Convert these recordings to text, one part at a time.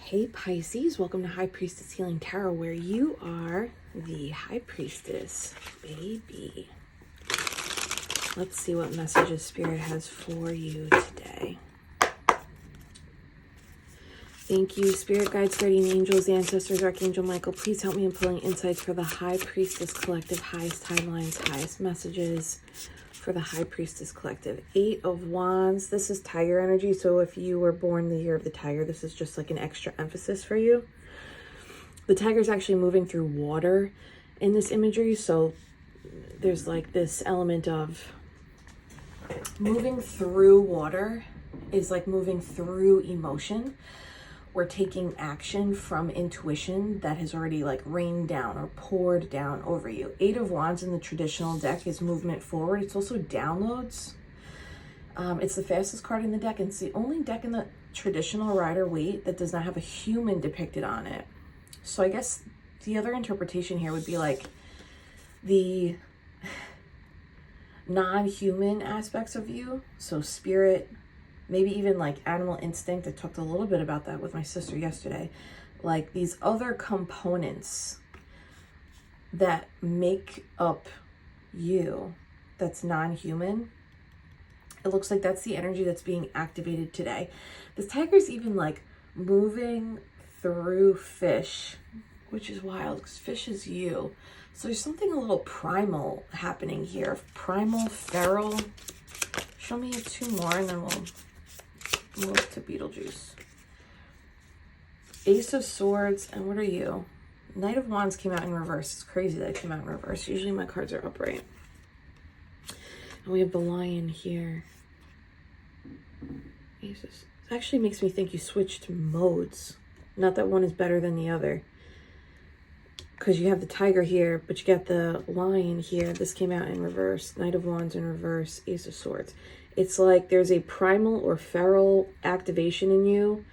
Hey Pisces, welcome to High Priestess Healing Tarot, where you are the High Priestess, baby. Let's see what messages Spirit has for you today. Thank you, Spirit Guides, Guardian Angels, Ancestors, Archangel Michael. Please help me in pulling insights for the High Priestess Collective, highest timelines, highest messages for the High Priestess Collective. 8 of Wands. This is Tiger energy, so if you were born the year of the Tiger, this is just like an extra emphasis for you. The Tiger is actually moving through water in this imagery, so there's like this element of moving through water is like moving through emotion. We're taking action from intuition that has already like rained down or poured down over you. 8 of Wands in the traditional deck is movement forward. It's also downloads. It's the fastest card in the deck, and it's the only deck in the traditional Rider-Waite that does not have a human depicted on it. So I guess the other interpretation here would be like the non-human aspects of you. So spirit, maybe even like animal instinct. I talked a little bit about that with my sister yesterday. Like these other components that make up you that's non-human. It looks like that's the energy that's being activated today. This tiger's even like moving through fish, which is wild because fish is you. So there's something a little primal happening here. Primal, feral. Show me 2 more and then we'll move to Beetlejuice. Ace of Swords, and what are you? Knight of Wands came out in reverse. It's crazy that it came out in reverse. Usually my cards are upright. And we have the Lion here. Aces. It actually makes me think you switched modes. Not that one is better than the other. Because you have the Tiger here, but you got the Lion here. This came out in reverse. Knight of Wands in reverse. Ace of Swords. It's like there's a primal or feral activation in you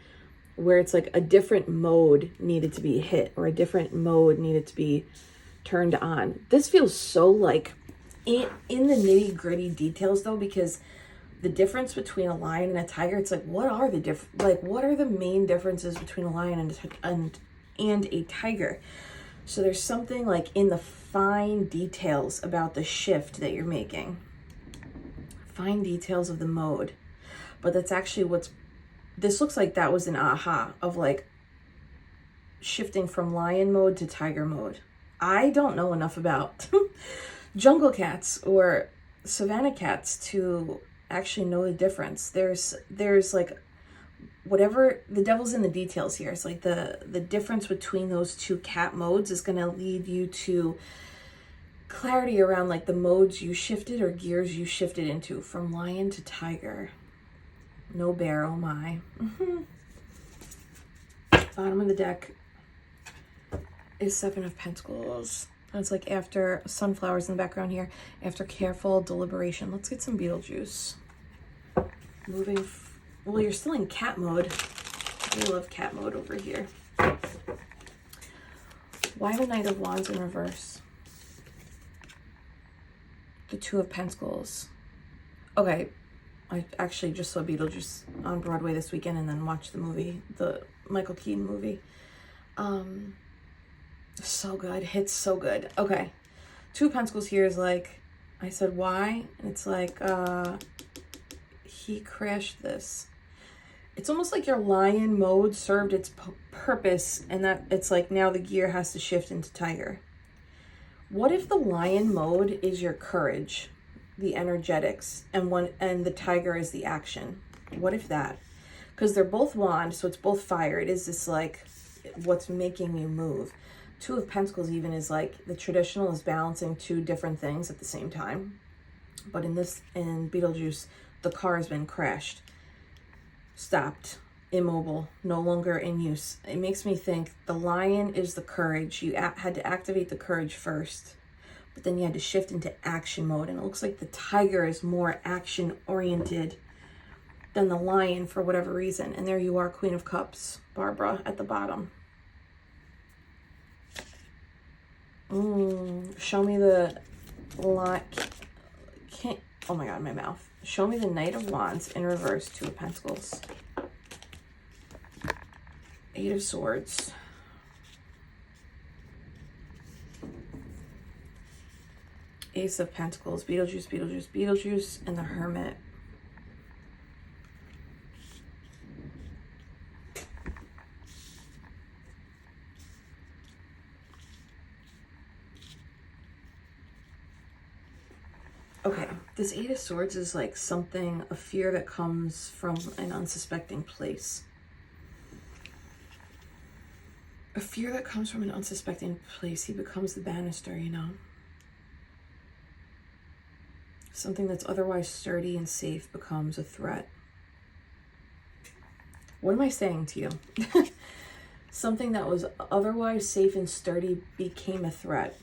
where it's like a different mode needed to be hit or a different mode needed to be turned on. This feels so like in the nitty gritty details though, because the difference between a lion and a tiger, it's like, what are the main differences between a lion and a tiger? So there's something like in the fine details about the shift that you're making. Fine details of the mode. But that's actually this looks like that was an aha of like shifting from lion mode to tiger mode. I don't know enough about jungle cats or savanna cats to actually know the difference. There's like whatever, the devil's in the details here. It's like the difference between those 2 cat modes is going to lead you to clarity around like the modes you shifted or gears you shifted into from lion to tiger. No bear, oh my. Bottom of the deck is 7 of Pentacles. And it's like after sunflowers in the background here, after careful deliberation. Let's get some Beetlejuice. Well, you're still in cat mode. I love cat mode over here. Why the Knight of Wands in reverse? The 2 of Pentacles. Okay, I actually just saw Beetlejuice on Broadway this weekend and then watched the movie, the Michael Keaton movie. So good, hits so good. Okay, 2 of Pentacles here is like, I said why? And it's like, he crashed this. It's almost like your lion mode served its purpose and that it's like now the gear has to shift into tiger. What if the lion mode is your courage, the energetics, and the tiger is the action? What if that? Because they're both wand, so it's both fire. It is this like what's making you move. 2 of Pentacles even is like the traditional is balancing 2 different things at the same time. But in Beetlejuice, the car has been crashed, stopped, immobile, no longer in use. It makes me think the lion is the courage. You had to activate the courage first, but then you had to shift into action mode. And it looks like the tiger is more action oriented than the lion for whatever reason. And there you are, Queen of Cups, Barbara at the bottom. Show me the oh my God, my mouth. Show me the Knight of Wands in reverse, 2 of Pentacles. Eight of Swords. Ace of Pentacles, Beetlejuice, Beetlejuice, Beetlejuice, and the Hermit. Okay, this Eight of Swords is like something, a fear that comes from an unsuspecting place. A fear that comes from an unsuspecting place. He becomes the banister, you know. Something that's otherwise sturdy and safe becomes a threat. What am I saying to you? Something that was otherwise safe and sturdy became a threat.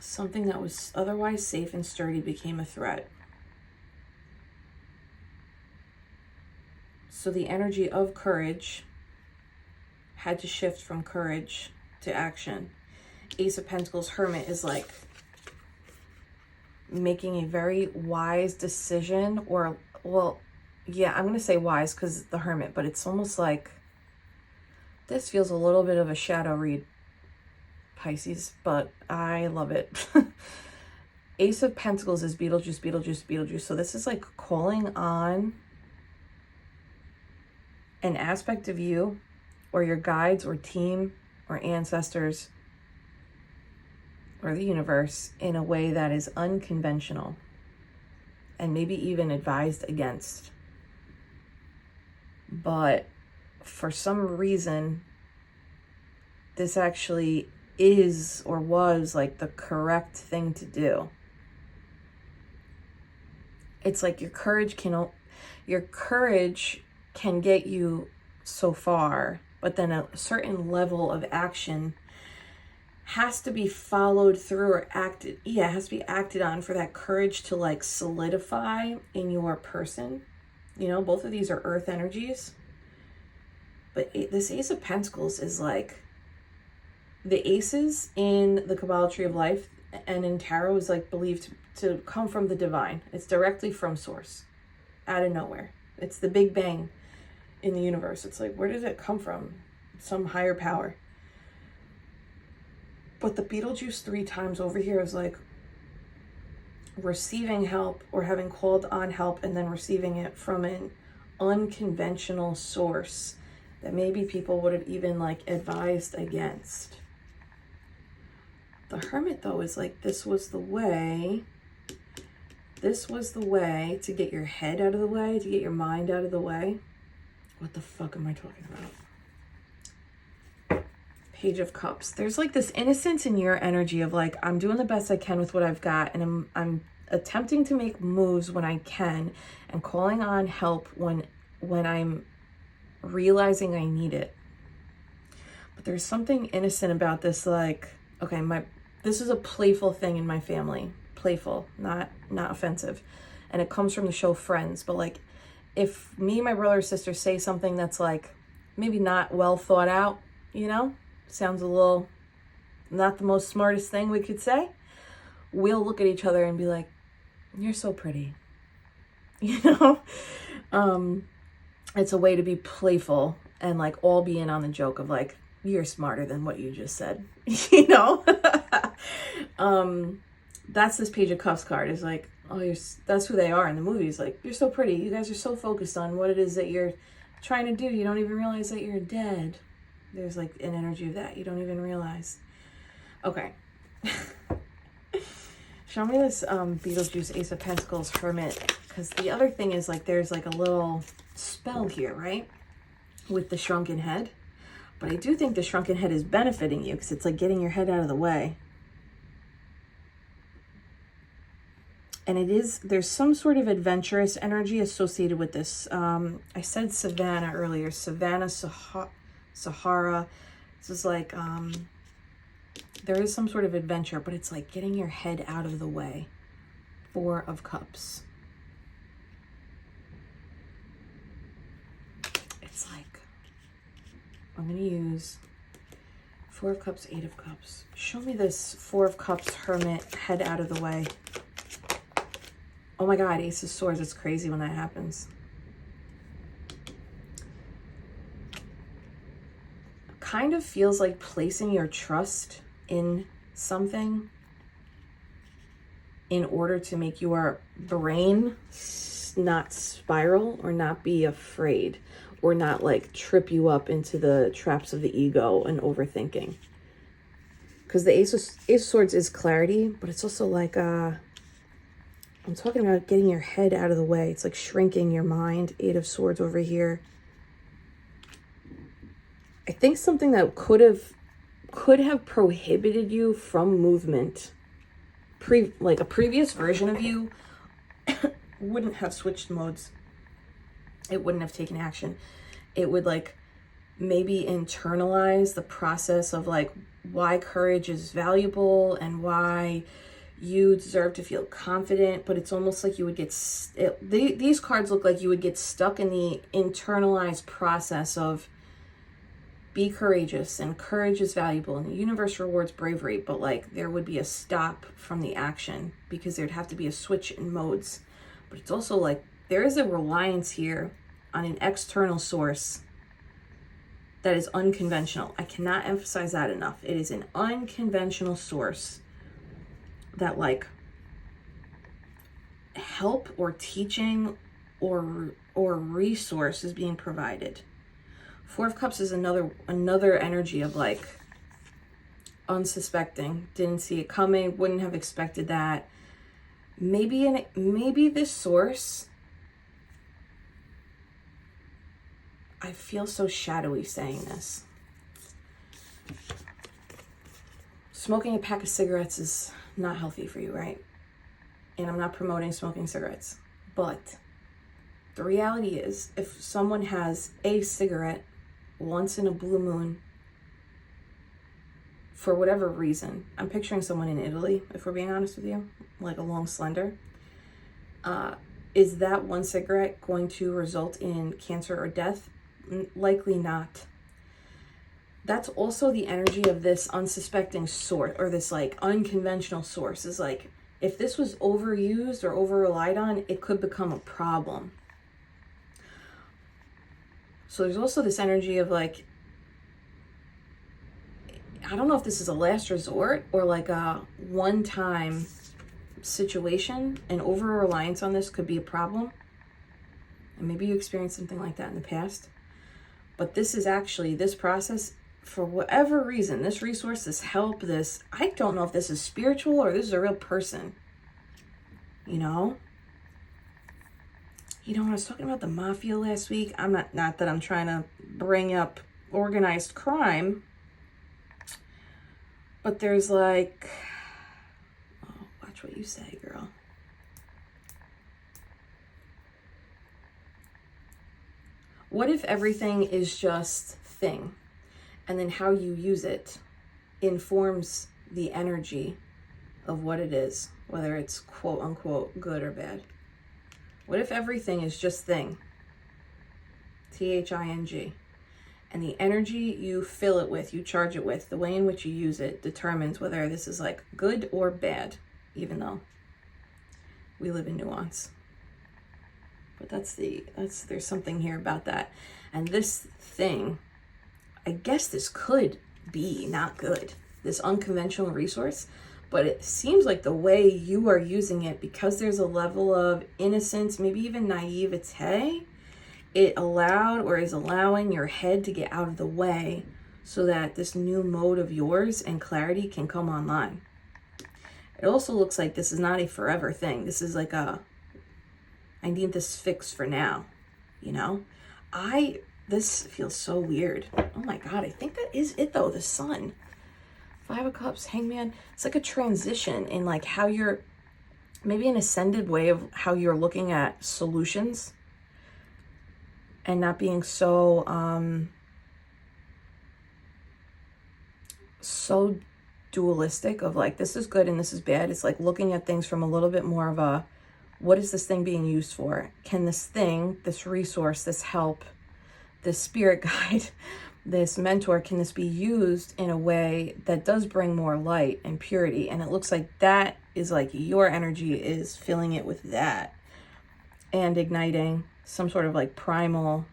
Something that was otherwise safe and sturdy became a threat. So the energy of courage had to shift from courage to action. Ace of Pentacles, Hermit is like making a very wise decision, or, well, yeah, I'm going to say wise because the Hermit, but it's almost like this feels a little bit of a shadow read, Pisces, but I love it. Ace of Pentacles is Beetlejuice, Beetlejuice, Beetlejuice. So this is like calling on an aspect of you or your guides or team or ancestors or the universe in a way that is unconventional and maybe even advised against. But for some reason, this actually is or was like the correct thing to do. It's like your courage can get you so far, but then a certain level of action has to be followed through or acted. Yeah, it has to be acted on for that courage to like solidify in your person. You know, both of these are earth energies. But this Ace of Pentacles is like the aces in the Kabbalah tree of life and in tarot is like believed to come from the divine. It's directly from source, out of nowhere. It's the Big Bang in the universe. It's like, where did it come from? Some higher power. But the Beetlejuice 3 times over here is like receiving help or having called on help and then receiving it from an unconventional source that maybe people would have even like advised against. The Hermit though is like, this was the way to get your head out of the way, to get your mind out of the way. What the fuck am I talking about? Page of Cups. There's like this innocence in your energy of like, I'm doing the best I can with what I've got, and I'm attempting to make moves when I can and calling on help when I'm realizing I need it. But there's something innocent about this, like, okay, this is a playful thing in my family. Playful, not offensive. And it comes from the show Friends, but like if me and my brother or sister say something that's like maybe not well thought out, you know, sounds a little not the most smartest thing we could say, we'll look at each other and be like, you're so pretty. You know? It's a way to be playful and like all be in on the joke of like, you're smarter than what you just said. You know? That's this Page of Cups card is like, oh, that's who they are in the movies. Like, you're so pretty. You guys are so focused on what it is that you're trying to do. You don't even realize that you're dead. There's like an energy of that. You don't even realize. Okay. Show me this Beetlejuice, Ace of Pentacles, Hermit. Because the other thing is like, there's like a little spell here, right? With the shrunken head. But I do think the shrunken head is benefiting you because it's like getting your head out of the way. And there's some sort of adventurous energy associated with this. I said Savannah earlier. Savannah, Sahara. This is like, there is some sort of adventure, but it's like getting your head out of the way. 4 of Cups. It's like, I'm going to use 4 of Cups, 8 of Cups. Show me this 4 of Cups, Hermit, head out of the way. Oh my God, Ace of Swords. It's crazy when that happens. kind of feels like placing your trust in something in order to make your brain not spiral or not be afraid or not like trip you up into the traps of the ego and overthinking. Because the Ace of Swords is clarity, but it's also like, I'm talking about getting your head out of the way. It's like shrinking your mind. Eight of Swords over here. I think something that could have prohibited you from movement, like a previous version of you wouldn't have switched modes. It wouldn't have taken action. It would like maybe internalize the process of like why courage is valuable and why you deserve to feel confident, but it's almost like you would get, these cards look like you would get stuck in the internalized process of be courageous and courage is valuable and the universe rewards bravery, but like there would be a stop from the action because there'd have to be a switch in modes. But it's also like there is a reliance here on an external source that is unconventional. I cannot emphasize that enough. It is an unconventional source that like help or teaching or resource is being provided. Four of Cups is another energy of like unsuspecting, didn't see it coming, wouldn't have expected that. Maybe this source, I feel so shadowy saying this. Smoking a pack of cigarettes is not healthy for you, right? And I'm not promoting smoking cigarettes, but the reality is if someone has a cigarette once in a blue moon, for whatever reason, I'm picturing someone in Italy, if we're being honest with you, like a long slender, is that one cigarette going to result in cancer or death? Likely not. That's also the energy of this unsuspecting source, or this like unconventional source, is like, if this was overused or over relied on, it could become a problem. So there's also this energy of like, I don't know if this is a last resort or like a one-time situation, and over-reliance on this could be a problem. And maybe you experienced something like that in the past. But this is actually, this process, for whatever reason, this resource, this help, this, I don't know if this is spiritual or this is a real person. You know? You know, when I was talking about the mafia last week, I'm not that I'm trying to bring up organized crime, but there's like, oh, watch what you say, girl. What if everything is just thing, and then how you use it informs the energy of what it is, whether it's quote unquote good or bad? What if everything is just thing, THING, and the energy you fill it with, you charge it with, the way in which you use it determines whether this is like good or bad, even though we live in nuance. But there's something here about that. And this thing, I guess this could be not good, this unconventional resource, but it seems like the way you are using it, because there's a level of innocence, maybe even naivete, it allowed or is allowing your head to get out of the way so that this new mode of yours and clarity can come online. It also looks like this is not a forever thing. This is like I need this fixed for now, you know? This feels so weird. Oh my God, I think that is it though, the Sun. Five of Cups, Hangman. It's like a transition in like how you're, maybe an ascended way of how you're looking at solutions and not being so, so dualistic of like, this is good and this is bad. It's like looking at things from a little bit more of a, what is this thing being used for? Can this thing, this resource, this help, this spirit guide, this mentor, can this be used in a way that does bring more light and purity? And it looks like that is like your energy is filling it with that and igniting some sort of like primal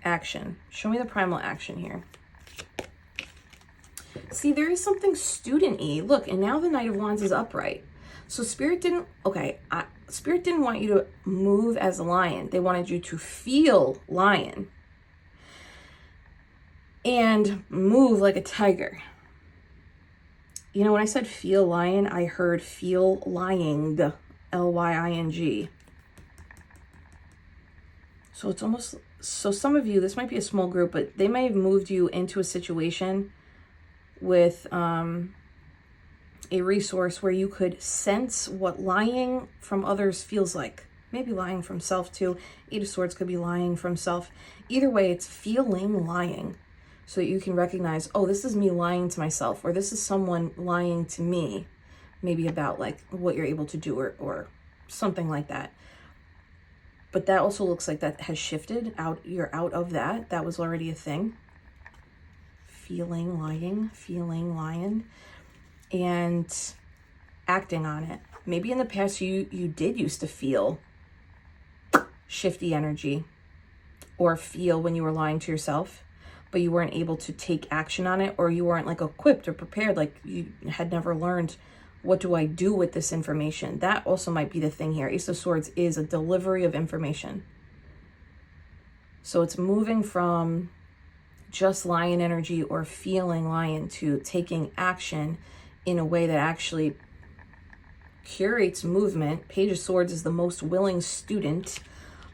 action. Show me the primal action here. See, there is something student-y. Look, and now the Knight of Wands is upright. So Spirit didn't, Spirit didn't want you to move as a lion. They wanted you to feel lion and move like a tiger. You know, when I said feel lion, I heard feel lying, L-Y-I-N-G. So it's almost, so some of you, this might be a small group, but they may have moved you into a situation with a resource where you could sense what lying from others feels like. Maybe lying from self too. Eight of Swords could be lying from self. Either way, it's feeling lying so that you can recognize, oh, this is me lying to myself, or this is someone lying to me, maybe about like what you're able to do or something like that. But that also looks like that has shifted out. You're out of that. That was already a thing. Feeling lying, and acting on it. Maybe in the past you did used to feel shifty energy or feel when you were lying to yourself, but you weren't able to take action on it, or you weren't like equipped or prepared, like you had never learned, what do I do with this information? That also might be the thing here. Ace of Swords is a delivery of information. So it's moving from just lion energy or feeling lion to taking action in a way that actually curates movement. Page of Swords is the most willing student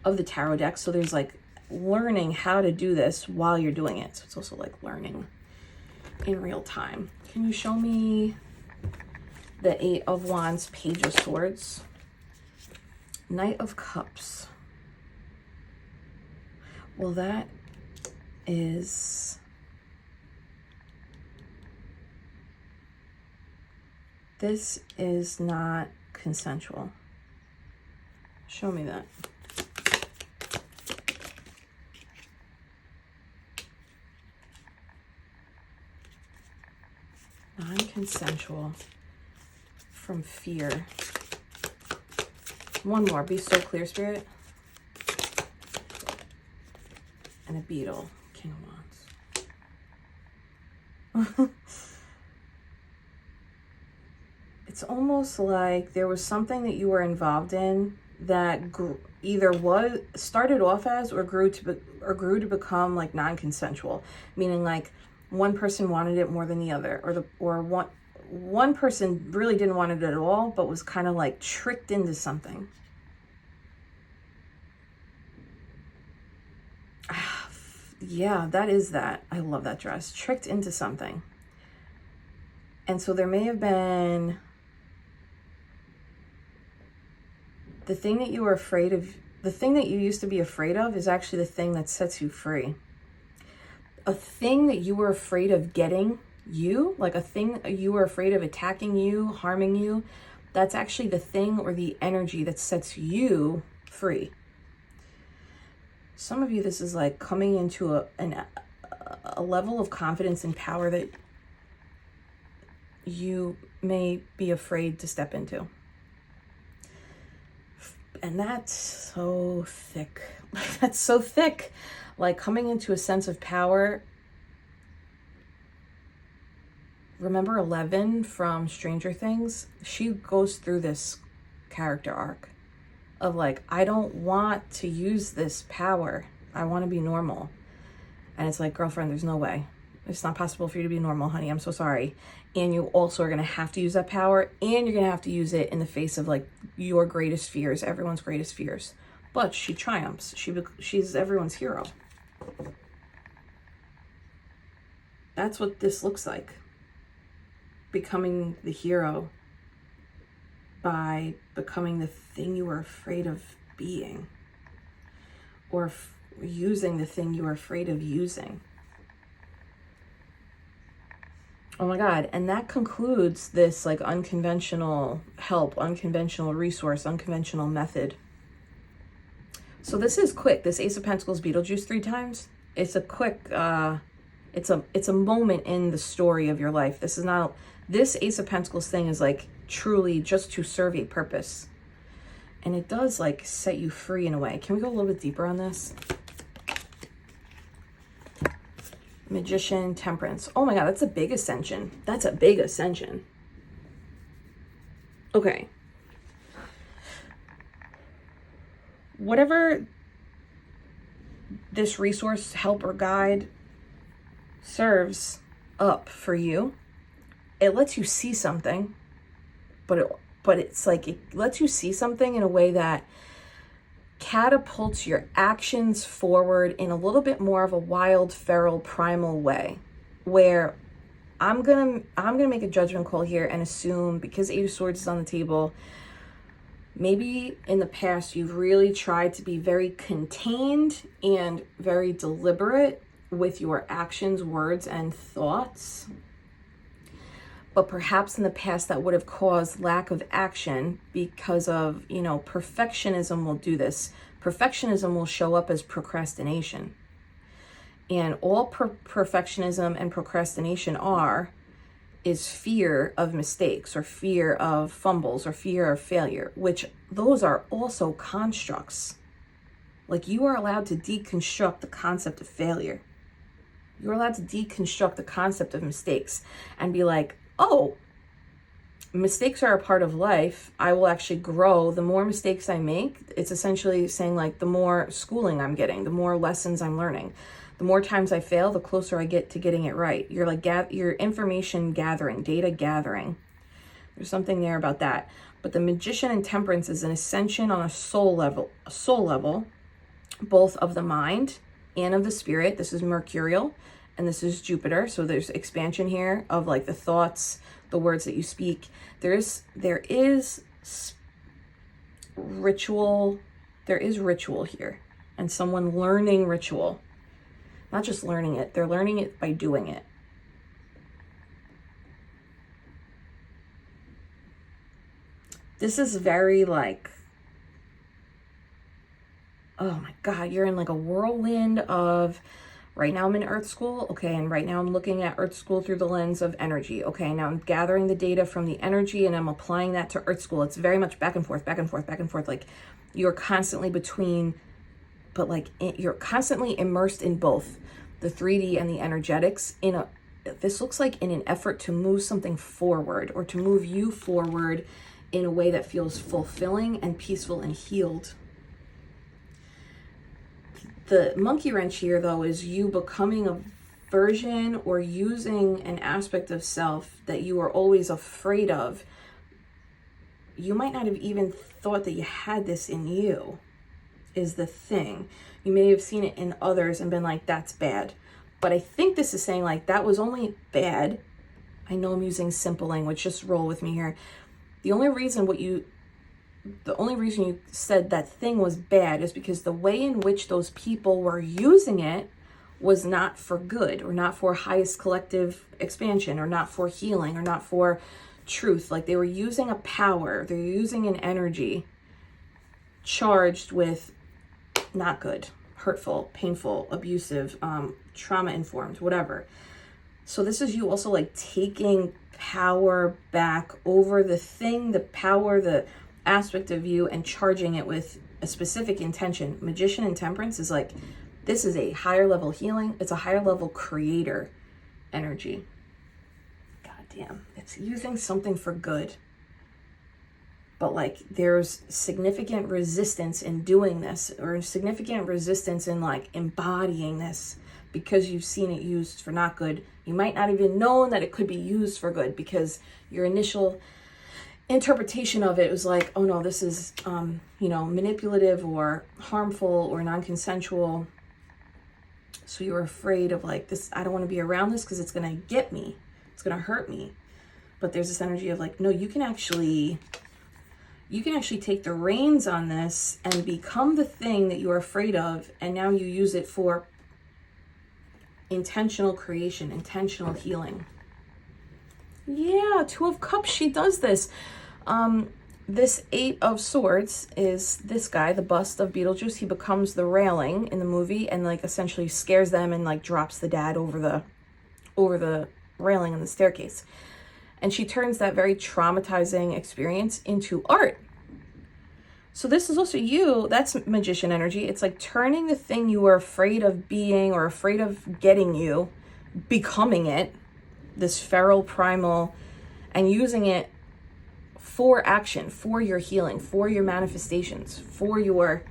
of the tarot deck. So there's like learning how to do this while you're doing it. So it's also like learning in real time. Can you show me the Eight of Wands, Page of Swords, Knight of Cups? Well, that is, this is not consensual. Show me that. Non-consensual from fear. One more. Be so clear, Spirit. And a beetle. King of Wands. It's almost like there was something that you were involved in that either started off as or grew to become like non-consensual, meaning like one person wanted it more than the other, or one person really didn't want it at all, but was kind of like tricked into something. Yeah, that is that. I love that dress. Tricked into something. And so there may have been the thing that you were afraid of, the thing that you used to be afraid of is actually the thing that sets you free. A thing that you were afraid of getting you, like a thing you were afraid of attacking you, harming you, that's actually the thing or the energy that sets you free. Some of you, this is like coming into a level of confidence and power that you may be afraid to step into. And that's so thick. That's so thick. Like coming into a sense of power. Remember 11 from Stranger Things? She goes through this character arc of like, I don't want to use this power. I want to be normal. And it's like, girlfriend, there's no way. It's not possible for you to be normal, honey. I'm so sorry. And you also are going to have to use that power, and you're going to have to use it in the face of like your greatest fears, everyone's greatest fears. But she triumphs. She's everyone's hero. That's what this looks like. Becoming the hero by becoming the thing you were afraid of being, or using the thing you were afraid of using. Oh my God. And that concludes this like unconventional help, unconventional resource, unconventional method. So this is quick. This Ace of Pentacles Beetlejuice 3 times. It's a quick, it's a moment in the story of your life. This is not, this Ace of Pentacles thing is like truly just to serve a purpose. And it does like set you free in a way. Can we go a little bit deeper on this? Magician, Temperance. Oh my God, that's a big ascension. That's a big ascension. Okay. Whatever this resource, help, or guide serves up for you, it lets you see something, but it's like it lets you see something in a way that catapults your actions forward in a little bit more of a wild, feral, primal way, where I'm gonna make a judgment call here and assume, because Eight of Swords is on the table, maybe in the past you've really tried to be very contained and very deliberate with your actions, words, and thoughts. But perhaps in the past that would have caused lack of action because of, perfectionism will do this. Perfectionism will show up as procrastination. And all perfectionism and procrastination is fear of mistakes, or fear of fumbles, or fear of failure, which those are also constructs. Like, you are allowed to deconstruct the concept of failure. You're allowed to deconstruct the concept of mistakes and be like, oh, mistakes are a part of life. I will actually grow. The more mistakes I make, it's essentially saying like the more schooling I'm getting, the more lessons I'm learning. The more times I fail, the closer I get to getting it right. You're like your information gathering, data gathering. There's something there about that. But the Magician and Temperance is an ascension on a soul level, both of the mind and of the spirit. This is Mercurial and this is Jupiter. So there's expansion here of like the thoughts, the words that you speak. There is ritual. There is ritual here, and someone learning ritual. Not just learning it, they're learning it by doing it. This is very like, oh my God, you're in like a whirlwind of, right now I'm in Earth School, okay, and right now I'm looking at Earth School through the lens of energy, okay, now I'm gathering the data from the energy and I'm applying that to Earth School. It's very much back and forth, like you're constantly between, but like you're constantly immersed in both the 3D and the energetics this looks like in an effort to move something forward, or to move you forward in a way that feels fulfilling and peaceful and healed. The monkey wrench here, though, is you becoming a version or using an aspect of self that you are always afraid of. You might not have even thought that you had this in you, is the thing. You may have seen it in others and been like, that's bad. But I think this is saying like, that was only bad. I know I'm using simple language, just roll with me here. The only reason you said that thing was bad is because the way in which those people were using it was not for good, or not for highest collective expansion, or not for healing, or not for truth. Like, they were using a power, they're using an energy charged with not good, hurtful, painful, abusive, trauma-informed, whatever. So this is you also like taking power back over the thing, the power, the aspect of you, and charging it with a specific intention. Magician and Temperance is like, this is a higher level healing. It's a higher level creator energy. God damn, it's using something for good. But like, there's significant resistance in doing this, or significant resistance in like embodying this, because you've seen it used for not good. You might not even know that it could be used for good, because your initial interpretation of it was like, oh no, this is, manipulative or harmful or non-consensual. So you were afraid of like this, I don't want to be around this because it's going to get me. It's going to hurt me. But there's this energy of like, no, you can actually take the reins on this and become the thing that you're afraid of. And now you use it for intentional creation, intentional healing. Yeah, Two of Cups, she does this. This Eight of Swords is this guy, the bust of Beetlejuice. He becomes the railing in the movie and like essentially scares them and like drops the dad over the railing in the staircase. And she turns that very traumatizing experience into art. So this is also you, that's Magician energy. It's like turning the thing you were afraid of being or afraid of getting you becoming it, this feral primal, and using it for action, for your healing, for your manifestations, for your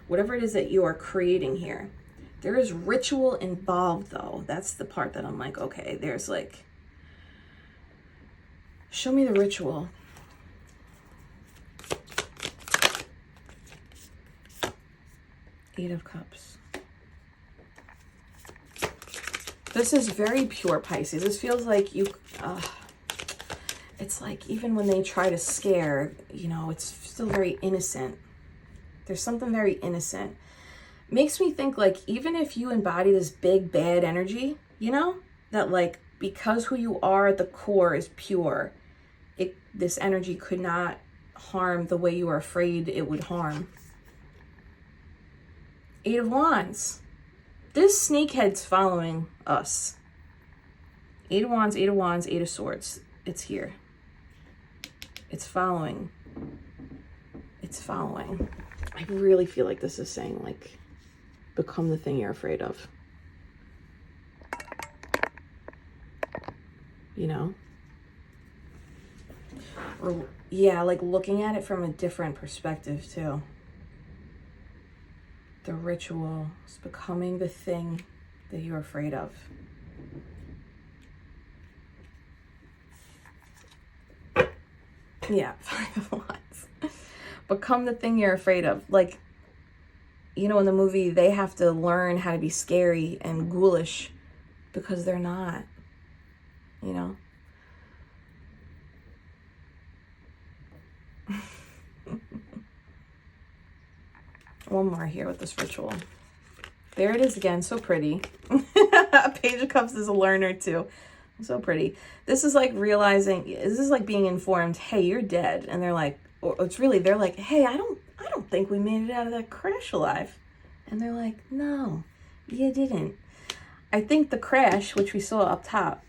whatever it is that you are creating here. There is ritual involved, though. That's the part that I'm like, okay, there's like, show me the ritual. Eight of Cups. This is very pure, Pisces. This feels like you, it's like even when they try to scare, you know, it's still very innocent. There's something very innocent. Makes me think like, even if you embody this big bad energy, you know, that like, because who you are at the core is pure, this energy could not harm the way you are afraid it would harm. Eight of Wands. This snakehead's following us. Eight of Wands, Eight of Wands, Eight of Swords. It's here. It's following. It's following. I really feel like this is saying like, become the thing you're afraid of. You know? Or, yeah, like looking at it from a different perspective too. The ritual is becoming the thing that you're afraid of. Yeah, Five of Wands. Become the thing you're afraid of. Like, you know, in the movie, they have to learn how to be scary and ghoulish because they're not, you know? One more here with this ritual. There it is again, so pretty. Page of Cups is a learner too. So pretty. This is like realizing, this is like being informed, hey, you're dead. And they're like, or it's really, they're like, hey, I don't think we made it out of that crash alive. And they're like, no, you didn't. I think the crash, which we saw up top,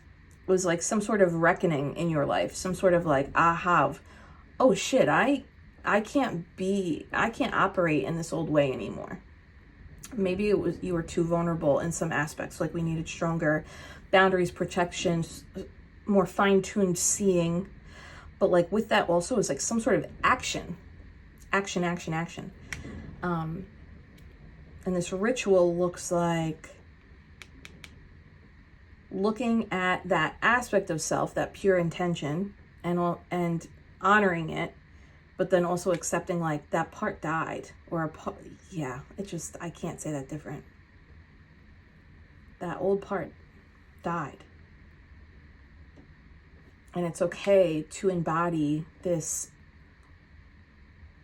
was like some sort of reckoning in your life. Some sort of like, oh shit, I can't operate in this old way anymore. Maybe it was you were too vulnerable in some aspects, like we needed stronger boundaries, protections, more fine-tuned seeing. But like with that also is like some sort of action. And this ritual looks like looking at that aspect of self, that pure intention, and honoring it, but then also accepting like that part died, or a part, yeah, it just, I can't say that different. That old part died. And it's okay to embody this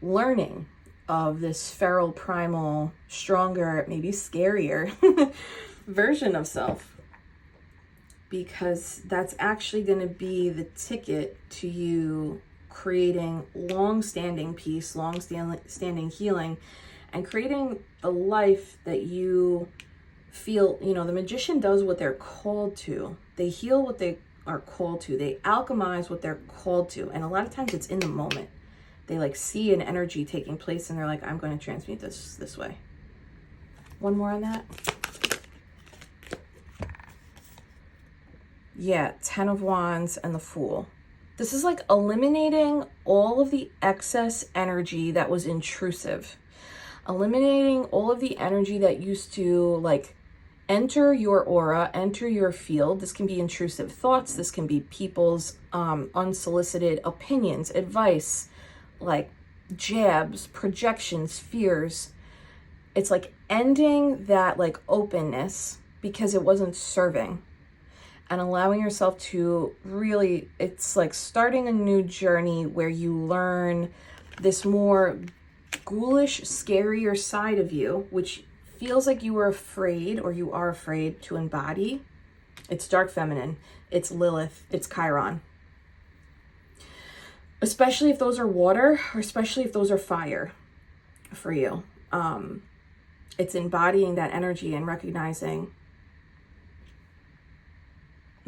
learning of this feral, primal, stronger, maybe scarier version of self. Because that's actually going to be the ticket to you creating long-standing peace, long-standing healing, and creating a life that you feel, you know, the magician does what they're called to. They heal what they are called to. They alchemize what they're called to. And a lot of times it's in the moment. They like see an energy taking place and they're like, I'm going to transmute this way. One more on that. Yeah, Ten of Wands and the Fool. This is like eliminating all of the excess energy that was intrusive. Eliminating all of the energy that used to like enter your aura, enter your field. This can be intrusive thoughts. This can be people's unsolicited opinions, advice, like jabs, projections, fears. It's like ending that like openness because it wasn't serving, and allowing yourself to really, it's like starting a new journey where you learn this more ghoulish, scarier side of you, which feels like you were afraid, or you are afraid to embody. It's dark feminine, it's Lilith, it's Chiron. Especially if those are water, or especially if those are fire for you. It's embodying that energy and recognizing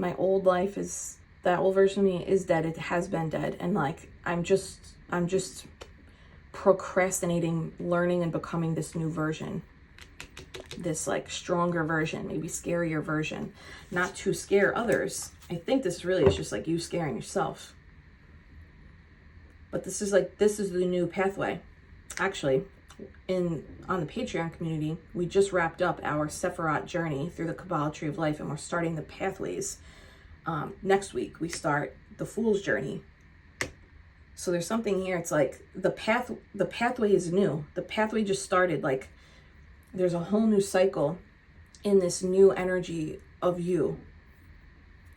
my old life is, that old version of me is dead. It has been dead. And like, I'm just procrastinating, learning and becoming this new version. this like stronger version, maybe scarier version, not to scare others. I think this really is just like you scaring yourself. But this is the new pathway. Actually, on the Patreon community, we just wrapped up our Sephiroth journey through the Kabbalah tree of life, and we're starting the pathways. Next week we start the Fool's journey. So there's something here. It's like the pathway is new. The pathway just started. Like there's a whole new cycle in this new energy of you.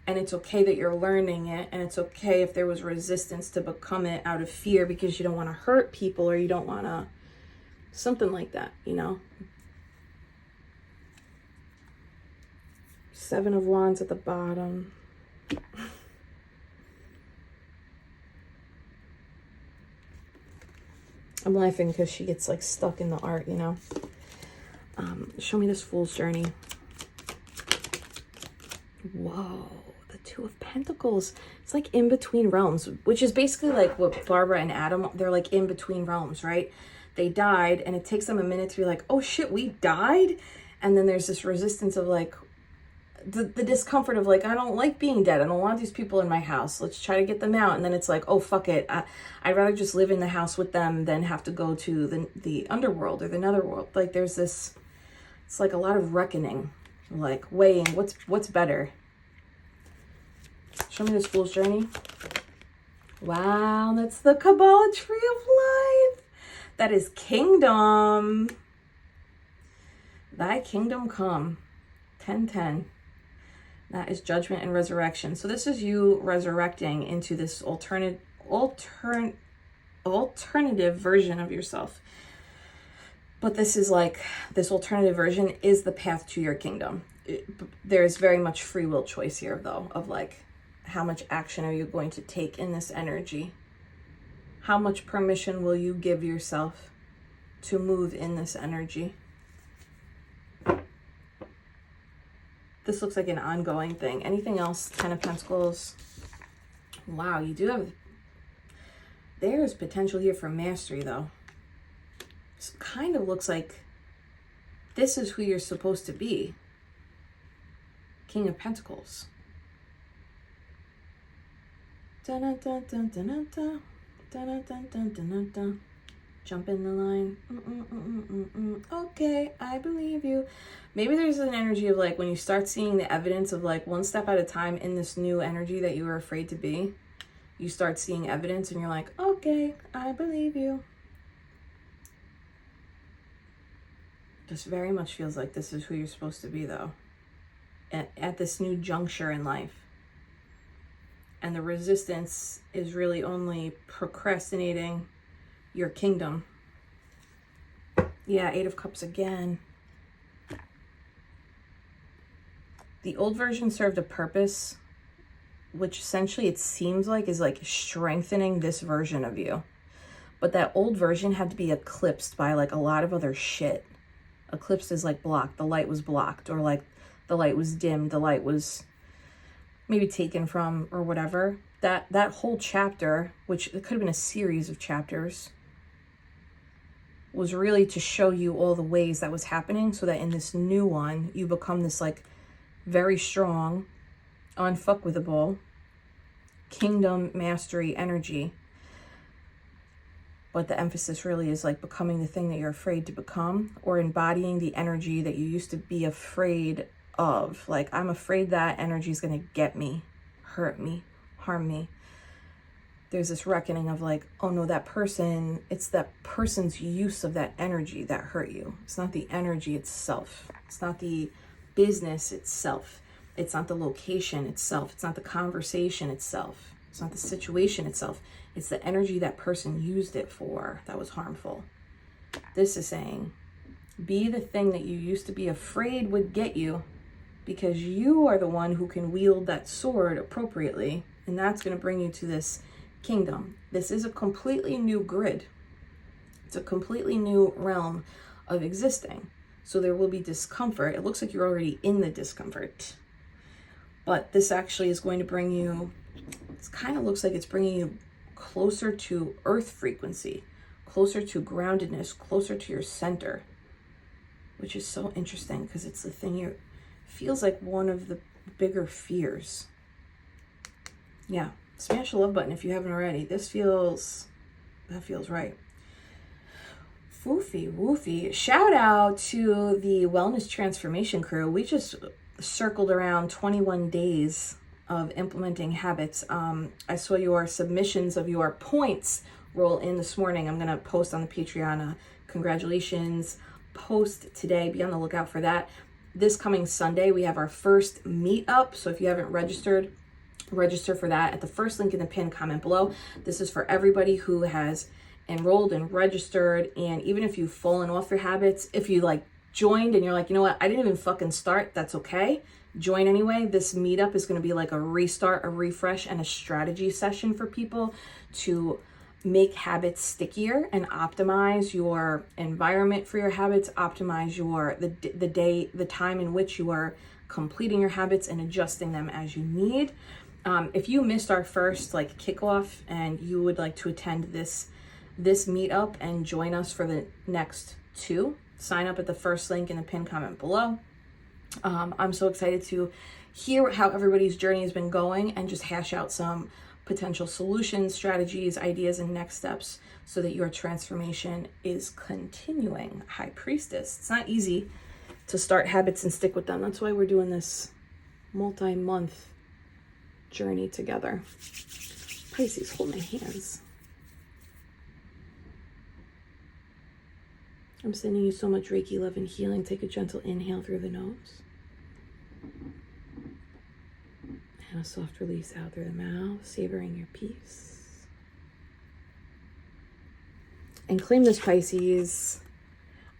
And it's okay that you're learning it. And it's okay if there was resistance to become it out of fear because you don't want to hurt people, or you don't want to, something like that, you know? 7 of Wands at the bottom. I'm laughing because she gets like stuck in the art, you know. Show me this Fool's journey. Whoa, the 2 of Pentacles. It's like in between realms, which is basically like what Barbara and Adam, they're like in between realms, right? They died, and it takes them a minute to be like, oh shit, we died? And then there's this resistance of like, the discomfort of like, I don't like being dead. I don't want these people in my house. Let's try to get them out. And then it's like, oh, fuck it. I'd rather just live in the house with them than have to go to the underworld or the netherworld. Like there's this, it's like a lot of reckoning, like weighing what's better. Show me this Fool's journey. Wow, that's the Kabbalah tree of life. That is kingdom. Thy kingdom come. 10-10. That is judgment and resurrection. So this is you resurrecting into this alternative version of yourself. But this is like, this alternative version is the path to your kingdom. There's very much free will choice here, though, of like, how much action are you going to take in this energy? How much permission will you give yourself to move in this energy? This looks like an ongoing thing. Anything else? 10 of Pentacles. Wow, you do have... There's potential here for mastery, though. This kind of looks like this is who you're supposed to be. King of Pentacles. Dun dun dun dun dun dun dun dun dun dun dun dun. Jump in the line. Okay, I believe you. Maybe there's an energy of like when you start seeing the evidence of like one step at a time in this new energy that you were afraid to be, you start seeing evidence and you're like, okay, I believe you. This very much feels like this is who you're supposed to be, though, at this new juncture in life. And the resistance is really only procrastinating your kingdom. Yeah, 8 of Cups again. The old version served a purpose, which essentially it seems like is like strengthening this version of you. But that old version had to be eclipsed by like a lot of other shit. Eclipsed is like blocked. The light was blocked, or like the light was dimmed. The light was maybe taken from, or whatever. That whole chapter, which it could have been a series of chapters, was really to show you all the ways that was happening, so that in this new one, you become this like very strong, unfuckwithable kingdom mastery energy. But the emphasis really is like becoming the thing that you're afraid to become, or embodying the energy that you used to be afraid of. Like, I'm afraid that energy is going to get me, hurt me, harm me. There's this reckoning of like, oh no, that person, it's that person's use of that energy that hurt you. It's not the energy itself. It's not the business itself. It's not the location itself. It's not the conversation itself. It's not the situation itself. It's the energy that person used it for that was harmful. This is saying, be the thing that you used to be afraid would get you, because you are the one who can wield that sword appropriately. And that's going to bring you to this kingdom. This is a completely new grid. It's a completely new realm of existing. So there will be discomfort. It looks like you're already in the discomfort. But this actually is going to bring you, it kind of looks like it's bringing you closer to earth frequency, closer to groundedness, closer to your center. which is so interesting because it's the thing you feels like one of the bigger fears. Yeah, smash the love button if you haven't already. That feels right. Woofy. Shout out to the Wellness Transformation crew. We just circled around 21 days of implementing habits. I saw your submissions of your points roll in this morning. I'm going to post on the Patreon. Congratulations. Post today. Be on the lookout for that. This coming Sunday, we have our first meetup. So if you haven't registered, register for that at the first link in the pinned comment below. This is for everybody who has enrolled and registered, and even if you've fallen off your habits, if you like joined and you're like, you know what, I didn't even fucking start, that's okay. Join anyway. This meetup is going to be like a restart, a refresh, and a strategy session for people to make habits stickier and optimize your environment for your habits, optimize your the time in which you are completing your habits and adjusting them as you need. If you missed our first like kickoff and you would like to attend this meetup and join us for the next two, sign up at the first link in the pinned comment below. I'm so excited to hear how everybody's journey has been going and just hash out some potential solutions, strategies, ideas, and next steps so that your transformation is continuing. High Priestess. It's not easy to start habits and stick with them. That's why we're doing this multi-month journey together. Pisces, hold my hands. I'm sending you so much Reiki love and healing. Take a gentle inhale through the nose. And a soft release out through the mouth, savoring your peace. And claim this, Pisces.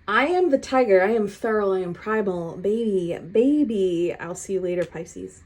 I am the tiger. I am feral. I am primal. Baby. I'll see you later, Pisces.